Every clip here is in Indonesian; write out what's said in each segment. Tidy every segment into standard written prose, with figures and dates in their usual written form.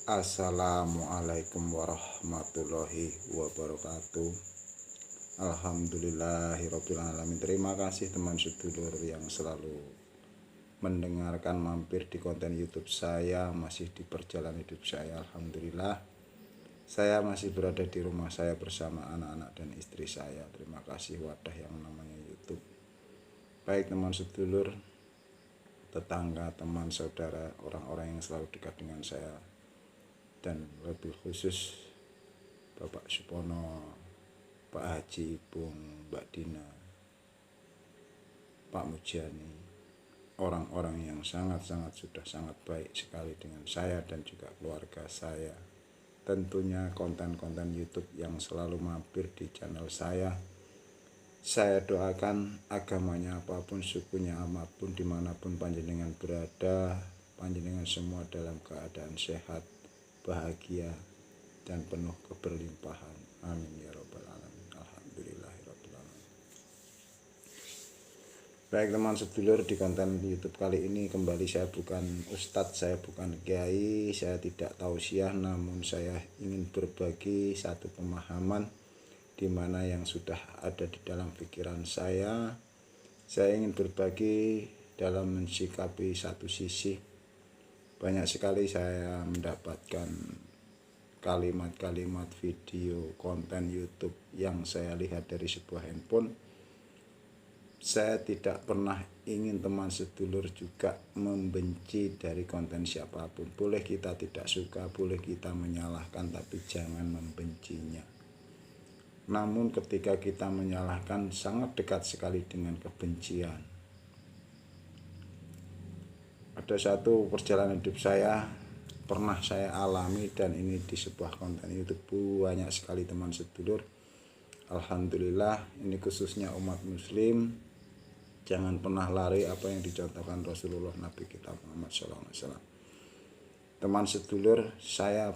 Assalamualaikum warahmatullahi wabarakatuh. Alhamdulillahirabbil alamin. Terima kasih teman sedulur yang selalu mendengarkan mampir di konten YouTube saya, masih di perjalanan hidup saya. Alhamdulillah, saya masih berada di rumah saya bersama anak-anak dan istri saya. Terima kasih wadah yang namanya YouTube. Baik teman sedulur, tetangga, teman, saudara, orang-orang yang selalu dekat dengan saya, dan lebih khusus Bapak Supono, Pak Haji, Bung, Mbak Dina, Pak Mujani, orang-orang yang sudah sangat baik sekali dengan saya dan juga keluarga saya. Tentunya konten-konten YouTube yang selalu mampir di channel saya doakan agamanya apapun, sukunya apapun, dimanapun panjenengan berada, panjenengan semua dalam keadaan sehat, bahagia, dan penuh keberlimpahan. Amin ya robbal alamin. Alhamdulillahirabbil alamin. Baik teman sedulur, di konten YouTube kali ini kembali saya bukan ustadz, saya bukan kiai, saya tidak tausiah, namun saya ingin berbagi satu pemahaman di mana yang sudah ada di dalam pikiran saya. Saya ingin berbagi dalam mensikapi satu sisi. Banyak sekali saya mendapatkan kalimat-kalimat video konten YouTube yang saya lihat dari sebuah handphone. Saya tidak pernah ingin teman sedulur juga membenci dari konten siapapun. Boleh kita tidak suka, boleh kita menyalahkan, tapi jangan membencinya. Namun ketika kita menyalahkan, sangat dekat sekali dengan kebencian. Ada satu perjalanan hidup saya pernah saya alami, dan ini di sebuah konten YouTube banyak sekali teman sedulur. Alhamdulillah, ini khususnya umat muslim, jangan pernah lari apa yang dicontohkan Rasulullah Nabi kita Muhammad SAW. Teman sedulur, saya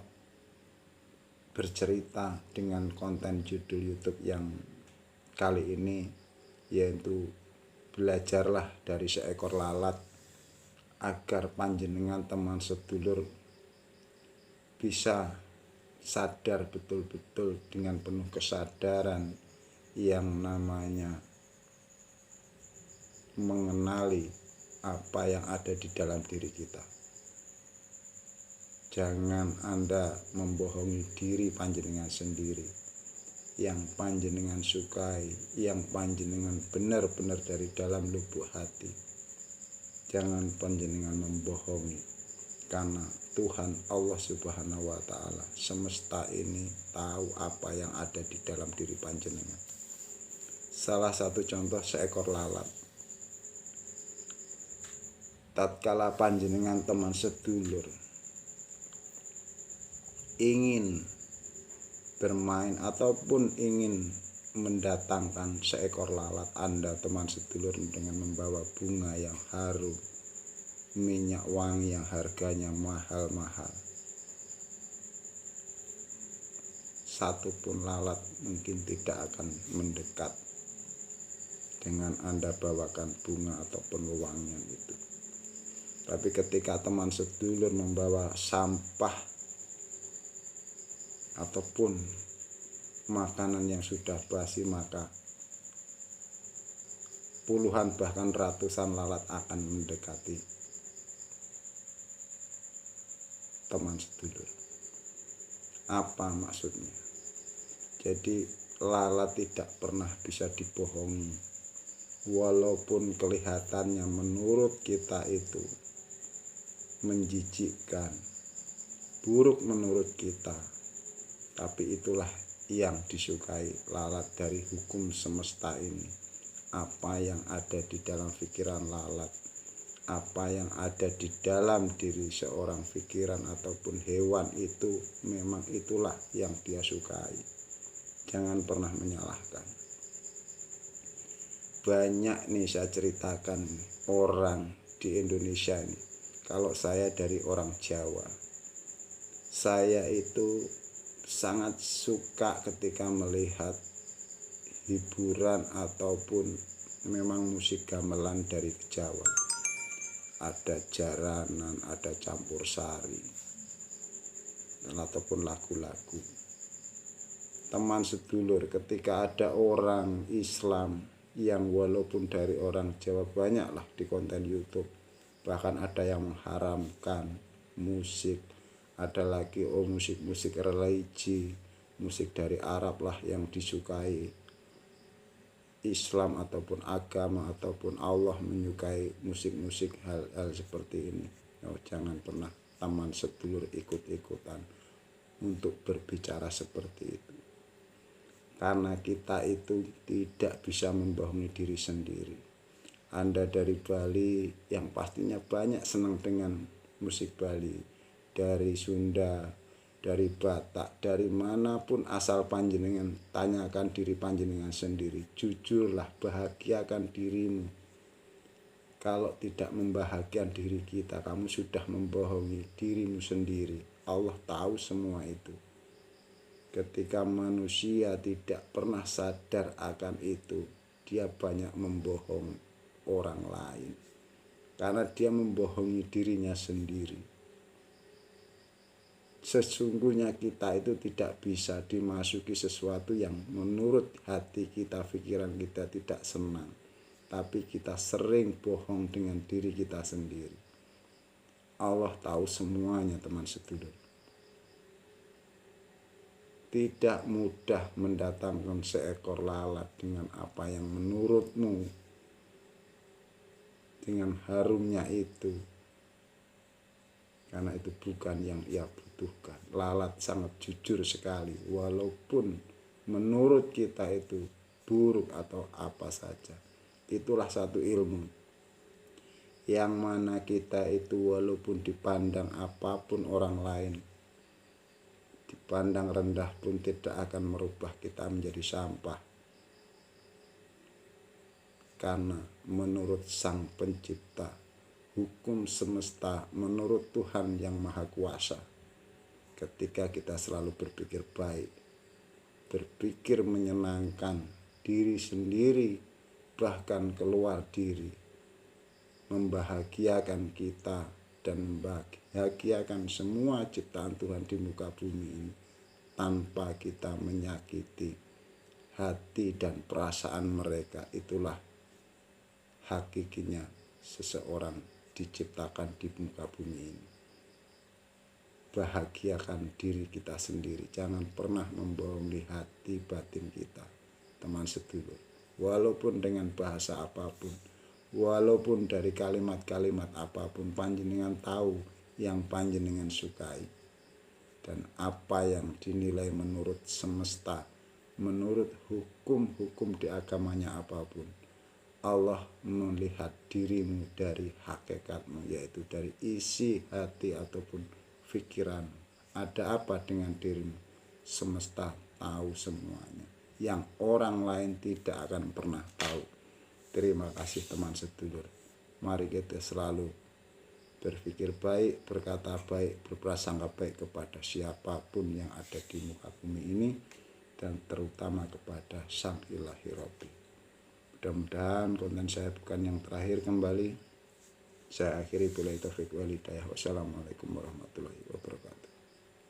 bercerita dengan konten judul YouTube yang kali ini, yaitu belajarlah dari seekor lalat, agar panjenengan teman sedulur bisa sadar betul-betul dengan penuh kesadaran yang namanya mengenali apa yang ada di dalam diri kita. Jangan Anda membohongi diri panjenengan sendiri, yang panjenengan sukai, yang panjenengan benar-benar dari dalam lubuk hati. Jangan panjenengan membohongi, karena Tuhan Allah Subhanahu wa Ta'ala semesta ini tahu apa yang ada di dalam diri panjenengan. Salah satu contoh, seekor lalat. Tatkala panjenengan teman sedulur ingin bermain ataupun ingin mendatangkan seekor lalat, Anda teman sedulur dengan membawa bunga yang harum, minyak wangi yang harganya mahal-mahal, satu pun lalat mungkin tidak akan mendekat dengan Anda bawakan bunga ataupun wewangian itu. Tapi ketika teman sedulur membawa sampah ataupun makanan yang sudah basi, maka puluhan bahkan ratusan lalat akan mendekati teman sedulur. Apa maksudnya? Jadi lalat tidak pernah bisa dibohongi, walaupun kelihatannya menurut kita itu menjijikkan, buruk menurut kita, tapi itulah yang disukai lalat dari hukum semesta ini. Apa yang ada di dalam pikiran lalat, apa yang ada di dalam diri seorang pikiran ataupun hewan, itu memang itulah yang dia sukai. Jangan pernah menyalahkan. Banyak nih saya ceritakan orang di Indonesia ini. Kalau saya dari orang Jawa, saya itu sangat suka ketika melihat hiburan ataupun memang musik gamelan dari Jawa. Ada jaranan, ada campur sari. ataupun lagu-lagu. Teman sedulur, ketika ada orang Islam yang walaupun dari orang Jawa, banyaklah di konten YouTube, bahkan ada yang mengharamkan musik, ada lagi musik religi, musik dari Arab lah yang disukai. Islam ataupun agama ataupun Allah menyukai musik-musik hal-hal seperti ini. Jangan pernah teman sedulur ikut-ikutan untuk berbicara seperti itu. Karena kita itu tidak bisa membohongi diri sendiri. Anda dari Bali yang pastinya banyak senang dengan musik Bali, dari Sunda, dari Batak, dari manapun asal panjenengan, tanyakan diri panjenengan sendiri. Jujurlah, bahagiakan dirimu. Kalau tidak membahagiakan diri kita, kamu sudah membohongi dirimu sendiri. Allah tahu semua itu. Ketika manusia tidak pernah sadar akan itu, dia banyak membohong orang lain. Karena dia membohongi dirinya sendiri. Sesungguhnya kita itu tidak bisa dimasuki sesuatu yang menurut hati kita, pikiran kita tidak senang. Tapi kita sering bohong dengan diri kita sendiri. Allah tahu semuanya, teman sedulur. Tidak mudah mendatangkan seekor lalat dengan apa yang menurutmu, dengan harumnya itu. Karena itu bukan yang ia butuhkan. Lalat sangat jujur sekali, walaupun menurut kita itu buruk atau apa saja. Itulah satu ilmu yang mana kita itu walaupun dipandang apapun orang lain, dipandang rendah pun tidak akan merubah kita menjadi sampah. Karena menurut Sang Pencipta, hukum semesta, menurut Tuhan yang Maha Kuasa, ketika kita selalu berpikir baik, berpikir menyenangkan diri sendiri, bahkan keluar diri, membahagiakan kita dan membahagiakan semua ciptaan Tuhan di muka bumi ini, tanpa kita menyakiti hati dan perasaan mereka. Itulah hakikinya seseorang diciptakan di muka bumi ini. Bahagiakan diri kita sendiri. Jangan pernah membohongi hati batin kita, teman sedulur. Walaupun dengan bahasa apapun, walaupun dari kalimat-kalimat apapun, panjenengan tahu yang panjenengan sukai. Dan apa yang dinilai menurut semesta, menurut hukum-hukum di agamanya apapun, Allah melihat dirimu dari hakikatmu, yaitu dari isi hati ataupun pikiran. Ada apa dengan dirimu? Semesta tahu semuanya, yang orang lain tidak akan pernah tahu. Terima kasih teman sedulur. Mari kita selalu berpikir baik, berkata baik, berprasangka baik kepada siapapun yang ada di muka bumi ini, dan terutama kepada Sang Ilahi Robbi. Mudah-mudahan konten saya bukan yang terakhir kembali. Saya akhiri, billahi taufiq wal hidayah. Wassalamualaikum warahmatullahi wabarakatuh.